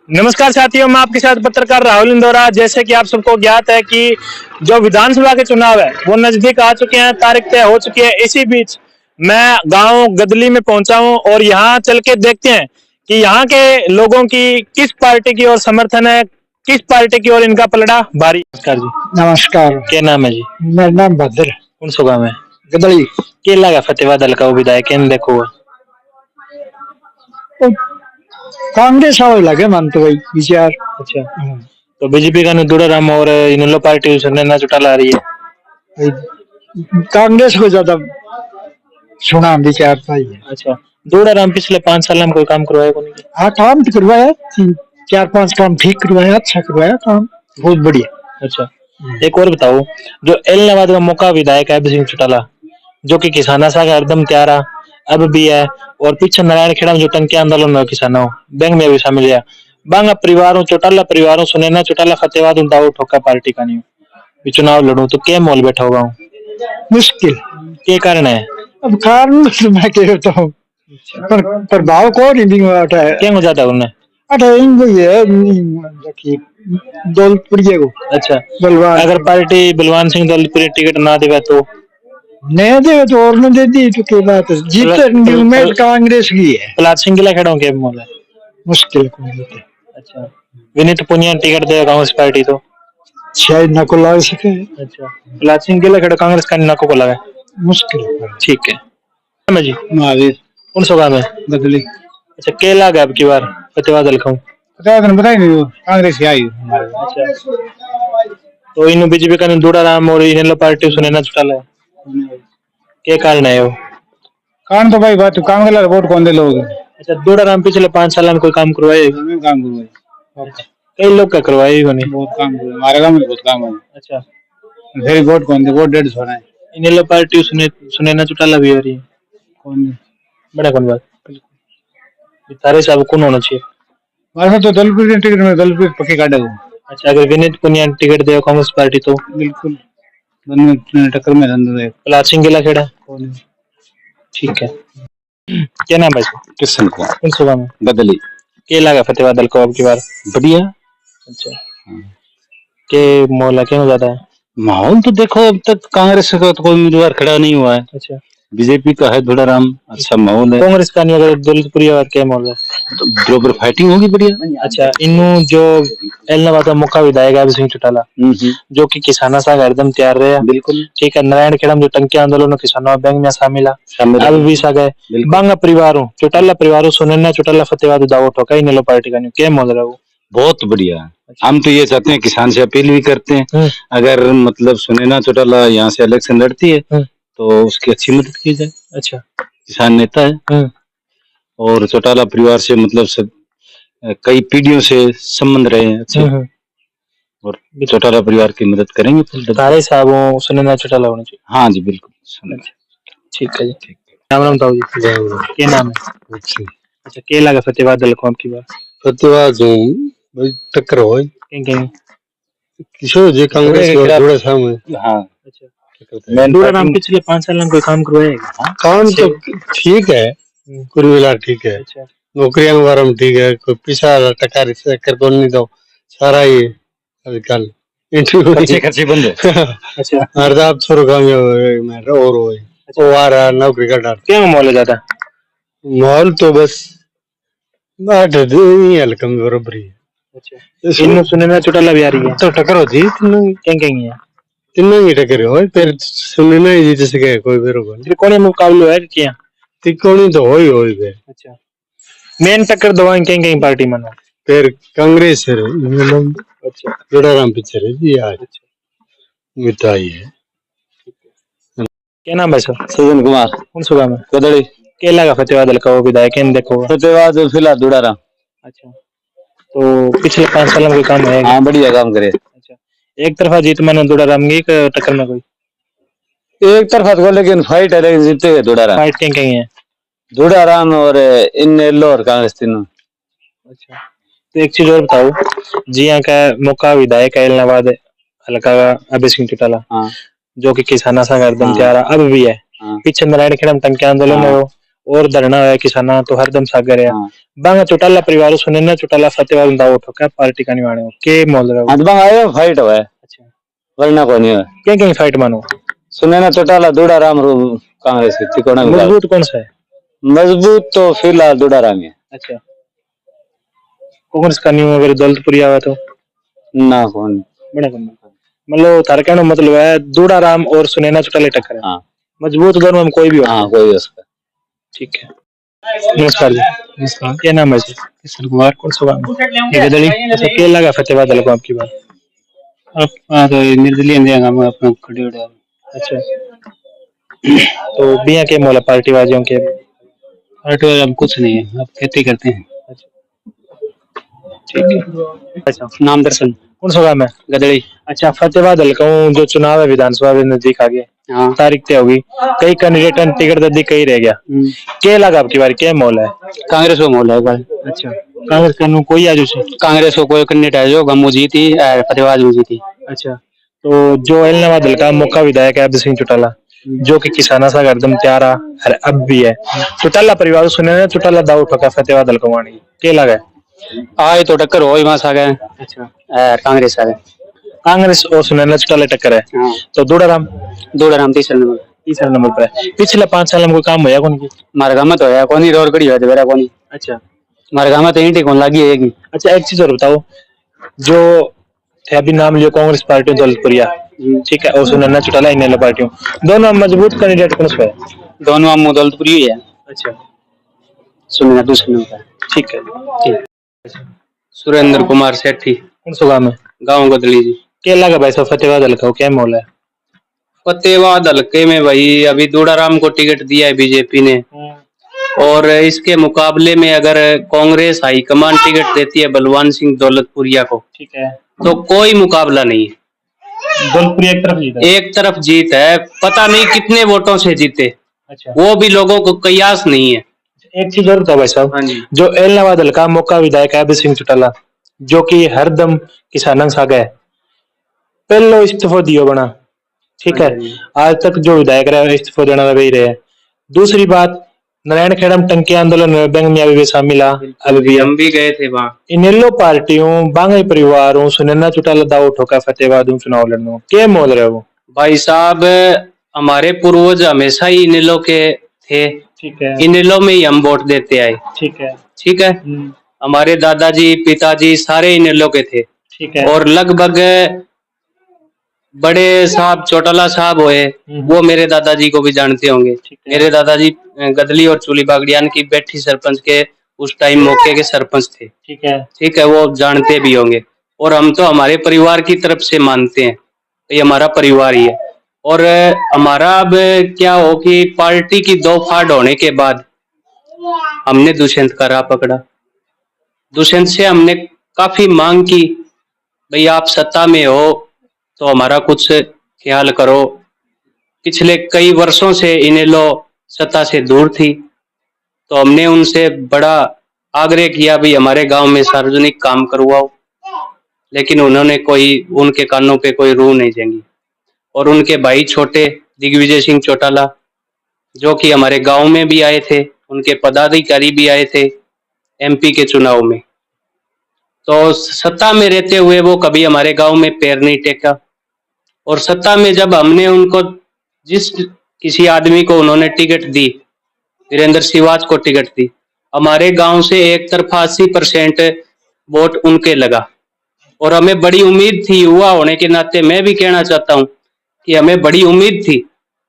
नमस्कार साथियों, मैं आपके साथ पत्रकार राहुल इंदौरा। जैसे कि आप सबको ज्ञात है कि जो विधानसभा के चुनाव है वो नजदीक आ चुके हैं, तारीख तय हो चुकी है। इसी बीच मैं गांव गदली में पहुंचा हूं और यहां चल के देखते हैं कि यहां के लोगों की किस पार्टी की ओर समर्थन है, किस पार्टी की ओर इनका पलड़ा भारी। नमस्कार जी। नमस्कार। क्या नाम है जी? मेरा नाम भद्र। कौन सा गाँव है? गदड़ी। केला का फतेवा दल का विधायक देखो कांग्रेस वाले लगे मन तो भाई विचार। अच्छा, तो बीजेपी का दूड़ाराम और इनेलो पार्टी नैना चौटाला आ रही है। कांग्रेस को ज्यादा सुना विचार था ये। अच्छा, दूड़ाराम पिछले 5 साल में कोई काम करवाया को नहीं? हाँ, काम तो करवाया, 4-5 काम ठीक करवाया, अच्छा करवाया काम, बहुत बढ़िया। अच्छा, एक और बताओ, जो एलनाबाद का मौका विधायक है अभिषेक चौटाला, जो कि किसाना सा हरदम त्यारा अब भी है, और पीछे नारायण खेड़ा में जो टंकी आंदोलन में किसानों बैंक में भी शामिल है, बांगा परिवारों चौटाला परिवारों सुनैना चौटाला फतेवाद दाऊ ठोका पार्टी का नहीं चुनाव लड़ू तो क्या मोल बैठा होगा? मुश्किल क्या कारण है? अब कारण तो मैं कहता हूँ, पर प्रभाव को नहीं उठा है। क्या हो जाता है उन्हें? इनको ये दौलतपुरिया को। अच्छा, बलवान अगर पार्टी बलवान सिंह दौलतपुरी टिकट ना देगा तो नहीं दे तो और न दे दी तो क्या बात है, जीत उम्मीद कांग्रेस की है। प्रहलाद सिंह गिला खड़ा के मोल है मुश्किल। अच्छा, विनीत पुनिया टिकट देगा कांग्रेस पार्टी तो शायद न को लग सके। अच्छा, प्रहलाद सिंह गिला खड़ा कांग्रेस का नको को लगा मुश्किल। ठीक है जी। महावीर। कौन सा गाँव है? बदली। अच्छा, केला गया अब की बार फतेवा दल खाऊं बताई नहीं, कांग्रेस आई। अच्छा, तो इन बीजेपी का दूड़ाराम और इनेलो पार्टी सुनैना चौटाला है, क्या कारण है वो? कान तो भाई बात काम वाला वोट कौन दे लोग। अच्छा, दूड़ाराम पिछले 5 साल में कोई काम करवाए? काम करवाए, कई लोग का करवाए नहीं। बहुत काम करवाए, हमारे गांव में बहुत काम है। अच्छा, फिर वोट कौन दे, वोट 150 है। इनेलो पार्टी सुनैना चौटाला भी हो रही है। कौन बड़ा कौन बात तारे साहब कौन होना चाहिए? हमारे तो दलपुर के टिकट में दलपुर पक्के काटे वो। अच्छा, अगर विनीत पुनिया टिकट दे कांग्रेस पार्टी तो बिल्कुल दोनों टक्कर में धंधा है। प्रहलाद सिंह गिला खेड़ा ठीक है। क्या नाम है? किशन कुमार। कौन सा गाँव है? बदली। क्या लगा फतेवा दल को अब की बार? बढ़िया। अच्छा, के मोहल्ला क्यों ज्यादा है? माहौल तो देखो, अब तक कांग्रेस का तो कोई उम्मीदवार खड़ा नहीं हुआ है। अच्छा, बीजेपी का है धुड़ाराम, अच्छा माहौल है। कांग्रेस का नहीं, अगर दौलतपुरी क्या मोहल्ला तो बराबर फाइटिंग होगी बढ़िया। अच्छा, इन्नू जो एलनाबाद का मौका विधायक है अभिषेक चौटाला, जो कि किसाना सा हरदम तैयार रहे। बिल्कुल ठीक है। नारायण खेड़ा में जो टंकी आंदोलन किसानों बैंक में शामिल अब भी सके बांगा परिवारों चौटाला परिवारों सुनैना चौटाला फतेवाद दावो ठोका इनेलो पार्टी का नहीं क्या मोल रहा वो? बहुत बढ़िया। हम तो ये चाहते हैं, किसान से अपील भी करते हैं, अगर मतलब सुनैना चौटाला यहाँ से इलेक्शन लड़ती है तो उसकी अच्छी मदद की जाए। अच्छा, किसान नेता है और चौटाला परिवार से मतलब सब कई पीढ़ियों से संबंध रहे हैं अच्छे, और चौटाला परिवार की मदद करेंगे। तारे साहब सुनैना चौटाला होना चाहिए। हाँ जी बिल्कुल। ठीक है जी। राम राम ताऊ जी। क्या नाम है? अच्छा, क्या लगा फतेवाद दल को आपकी बार? फतेवाद जो भाई टक्कर हो कहीं किशोर जी कांग्रेस और जोड़े सामने। हाँ। अच्छा, दूड़ाराम पिछले 5 साल में कोई काम करवाएगा? काम तो ठीक है, कुल मिला ठीक है। अच्छा, नौकरियां के बारे में ठीक है, कोई पिछा टकार कर कौन नहीं दो सारा ही आजकल इंटरव्यू खर्चे बंद है। अच्छा, हरदाब छोरो काम में और वो आ रहा नौकरी का डर। क्या माहौल है ज्यादा? माहौल तो बस बाट हल्कम बराबर ही। अच्छा, इन सुनैना चौटाला भी आ रही है तो टक्कर होती है कहीं है तीनों ही टक्कर हो, फिर सुनना ही जैसे के कोई बरोबर त्रिकोणीय मुकाबला है क्या? त्रिकोणी तो हो ही फिर। अच्छा, मेन टक्कर दवाएं कहीं पार्टी में फिर कांग्रेस है। अच्छा, जोड़ाराम पीछे रह जी आज। अच्छा, मिठाई है। क्या नाम है सर? सज्जन कुमार। कौन सा गाँव है? गदड़ी। केला का फतेवाद दल का वो विधायक देखो फतेवाद फिलहाल जोड़ाराम। अच्छा, तो पिछले 5 साल में कोई काम है? हाँ बढ़िया काम करे। अच्छा, एक तरफा जीत मानो जोड़ाराम की टक्कर में कोई एक तरफा तो, लेकिन फाइट है, लेकिन जीतेगा जोड़ाराम। फाइट कहीं है जोड़ाराम और इनेलो और कांग्रेस तीनों। अच्छा, तो एक चीज और बताओ जी, यहाँ का मौका विधायक है इलाहाबाद हल्का का अभिषेक चौटाला, जो कि किसाना सा हरदम तैयार अब भी है। पीछे नारायण खेड़ा में टंकी आंदोलन है और धरना है किसाना तो हरदम सागर है हाँ बांगा चौटाला परिवार सुने ना चौटाला फतेहबाद दाव उठो क्या पार्टी का निवाणे हो के मोल रहा हो हाँ तो बंग आयो फाइट हुआ है अच्छा वरना को नहीं है क्या क्या फाइट मानो सुने ना चौटाला दूड़ा राम कांग्रेस की तिकोना मजबूत कौन सा है मजबूत तो फिलहाल दूड़ा राम है अच्छा कांग्रेस का न्यू अगर दौलतपुरी आवा तो ना कौन बड़ा कम मतलब थारा कहने का मतलब है दूड़ा राम और सुनैना चौटाला टक्कर है हाँ मजबूत दोनों में कोई भी हो हाँ कोई उसका ठीक है नमस्कार जी नमस्कार क्या नाम है जी किशन कुमार कौन सा गाँव ये गदड़ी अच्छा क्या लगा फतेहबाद हलको आपकी बात अब तो निर्दलीय देगा मैं अपना खड़े उड़ा अच्छा तो बिया के मोला पार्टी वाजियों के पार्टी वाले हम कुछ नहीं है अब खेती करते हैं ठीक है अच्छा नाम दर्शन कौन सा गाँव है गदड़ी अच्छा फतेहबाद हलका जो चुनाव है विधानसभा में नजदीक आ गए हाँ तारीख तय होगी कई कैंडिडेट टिकट दद्दी कई रह गया क्या लगा आपकी बार क्या मोल है कांग्रेस को मोल है भाई अच्छा कांग्रेस का कोई आज उसे कांग्रेस को कोई कैंडिडेट है जो गमू जीती फतेहबाद में जीती अच्छा तो जो एलनाबाद हल्का मुख्य विधायक है अभय सिंह चौटाला जो कि किसाना सा गर्दम त्यारा अब भी है चौटाला परिवार सुने ना चौटाला दाऊ ठोका फतेहबाद हल्का वाणी क्या लगा आए तो टक्कर हो वहां आ गए अच्छा कांग्रेस आ गए कांग्रेस और सुनैना चौटाला टक्कर है हाँ तो दूड़ाराम दूड़ा राम तीसरा नंबर पर है पिछले 5 साल में कोई काम होया कौन की मारे गाँव में तो है कौन रोड कड़ी है मेरा कौन अच्छा मारे गाँव में तो ईंटी कौन लगी है अच्छा एक चीज और बताओ जो थे अभी नाम लियो कांग्रेस पार्टी दौलतपुरिया ठीक है और सुनैना चौटाला इन पार्टियों दोनों मजबूत कैंडिडेट कौन सा है दोनों हम दौलतपुरी ही है अच्छा सुनना दूसरे नंबर ठीक है ठीक सुरेंद्र कुमार सेठी कौन सा गाँव में गाँव गदली जी क्या लगा भाई साहब फतेहबाद हल्का क्या मोल है फतेहबाद हल्के में भाई अभी दूड़ाराम को टिकट दिया है बीजेपी ने और इसके मुकाबले में अगर कांग्रेस हाईकमान टिकट देती है बलवान सिंह दौलतपुरिया को ठीक है तो कोई मुकाबला नहीं है दौलतपुरिया एक तरफ जीत है पता नहीं कितने वोटों से जीते अच्छा वो भी लोगों को कयास नहीं है एक चीज और बताओ भाई साहब हाँ जी जो एलनाबाद हल्का मौका विधायक है अभय सिंह चौटाला जो कि हरदम किसानों साग है पहलो इस्तीफो दियो बना ठीक है आज तक जो विधायक रहे इस्तीफो देना वही रहे दूसरी बात नारायण खेड़म टंकी आंदोलन में बैंक में अभी शामिल अभी हम भी गए थे वहाँ इनेलो पार्टियों बांगे परिवारों सुनैना चौटाला दाव ठोका फतेहबाद चुनाव लड़नो क्या मोल रहे वो भाई साहब हमारे पूर्वज हमेशा ही इनेलो के थे ठीक है इनेलो में ही हम वोट देते आए ठीक है हमारे दादाजी पिताजी सारे इनेलो के थे ठीक है और लगभग बड़े साहब चौटाला साहब हुए वो मेरे दादाजी को भी जानते होंगे मेरे दादाजी गदली और चूली बागड़ियान की बैठी सरपंच के उस टाइम मौके के सरपंच थे ठीक है वो जानते भी होंगे और हम तो हमारे परिवार की तरफ से मानते हैं ये हमारा परिवार ही है और हमारा अब क्या हो कि पार्टी की दो फाड़ होने के बाद हमने दुष्यंत का राह पकड़ा दुष्यंत से हमने काफी मांग की भाई आप सत्ता में हो तो हमारा कुछ ख्याल करो पिछले कई वर्षों से इनेलो सत्ता से दूर थी तो हमने उनसे बड़ा आग्रह किया भाई हमारे गांव में सार्वजनिक काम करवाओ लेकिन उन्होंने कोई उनके कानों पे कोई रूह नहीं जंगी और उनके भाई छोटे दिग्विजय सिंह चौटाला जो कि हमारे गांव में भी आए थे उनके पदाधिकारी भी आए थे एमपी के चुनाव में तो सत्ता में रहते हुए वो कभी हमारे गांव में पैर नहीं टेका और सत्ता में जब हमने उनको जिस किसी आदमी को उन्होंने टिकट दी वीरेंद्र सिवाच को टिकट दी हमारे गांव से एक तरफा 80% वोट उनके लगा और हमें बड़ी उम्मीद थी युवा होने के नाते मैं भी कहना चाहता हूं कि हमें बड़ी उम्मीद थी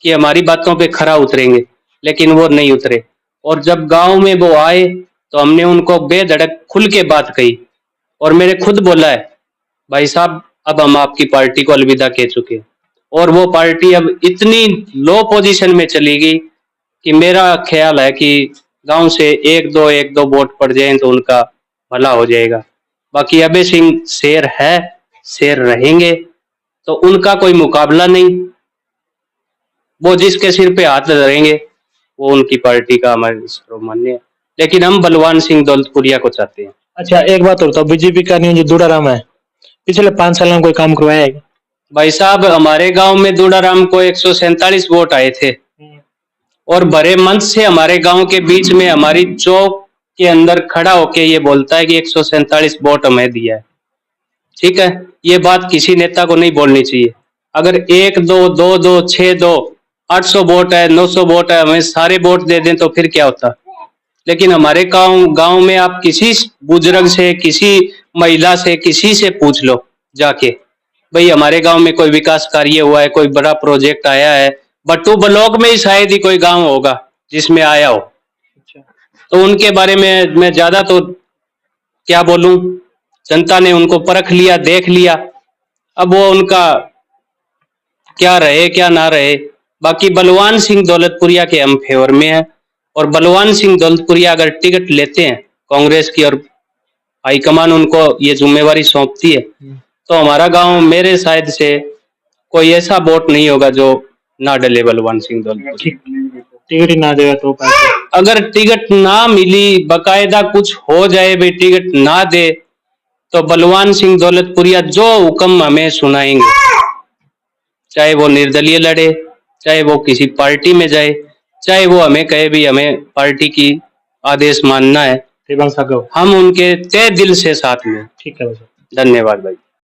कि हमारी बातों पे खरा उतरेंगे लेकिन वो नहीं उतरे और जब गांव में वो आए तो हमने उनको बेधड़क खुल के बात कही और मैंने खुद बोला है भाई साहब अब हम आपकी पार्टी को अलविदा कह चुके हैं और वो पार्टी अब इतनी लो पोजीशन में चली गई कि मेरा ख्याल है कि गांव से एक दो वोट पड़ जाए तो उनका भला हो जाएगा बाकी अभय सिंह शेर है शेर रहेंगे तो उनका कोई मुकाबला नहीं वो जिसके सिर पे हाथ धरेंगे वो उनकी पार्टी का हमारे मान्य है लेकिन हम बलवान सिंह दौलतपुरिया को चाहते हैं अच्छा एक बात और तो बीजेपी का नहीं जो दूड़ाराम है पिछले 5 साल में कोई काम करवाया है भाई साहब हमारे गांव में दूड़ाराम को 147 वोट आए थे और भरे मंच से हमारे गांव के बीच में हमारी चौक के अंदर खड़ा होके ये बोलता है कि 147 वोट हमें दिया है। ठीक है, ये बात किसी नेता को नहीं बोलनी चाहिए। अगर 1 2 2 2 6 2 800 वोट है, 900 वोट है, हमें सारे वोट दे दें तो फिर क्या होता। लेकिन हमारे गांव में आप किसी बुजुर्ग से, किसी महिला से, किसी से पूछ लो जाके, भाई हमारे गांव में कोई विकास कार्य हुआ है, कोई बड़ा प्रोजेक्ट आया है। बट्टू ब्लॉक में ही शायद ही कोई गांव होगा जिसमें आया हो। तो उनके बारे में मैं ज्यादा तो क्या बोलूं, जनता ने उनको परख लिया, देख लिया। अब वो उनका क्या रहे क्या ना रहे। बाकी बलवान सिंह दौलतपुरिया के हम फेवर में हैं, और बलवान सिंह दौलतपुरिया अगर टिकट लेते हैं कांग्रेस की और हाईकमान उनको ये जिम्मेवारी सौंपती है, तो हमारा गांव मेरे शायद से कोई ऐसा वोट नहीं होगा जो ना डले बलवान सिंह दौलतपुरिया। टिकट ही ना देगा तो अगर टिकट ना मिली, बकायदा कुछ हो जाए, भाई टिकट ना दे, तो बलवान सिंह दौलतपुरिया जो हुक्म हमें सुनाएंगे, चाहे वो निर्दलीय लड़े, चाहे वो किसी पार्टी में जाए, चाहे वो हमें कहे भी हमें पार्टी की आदेश मानना है, हम उनके तहे दिल से साथ में। ठीक है। धन्यवाद भाई।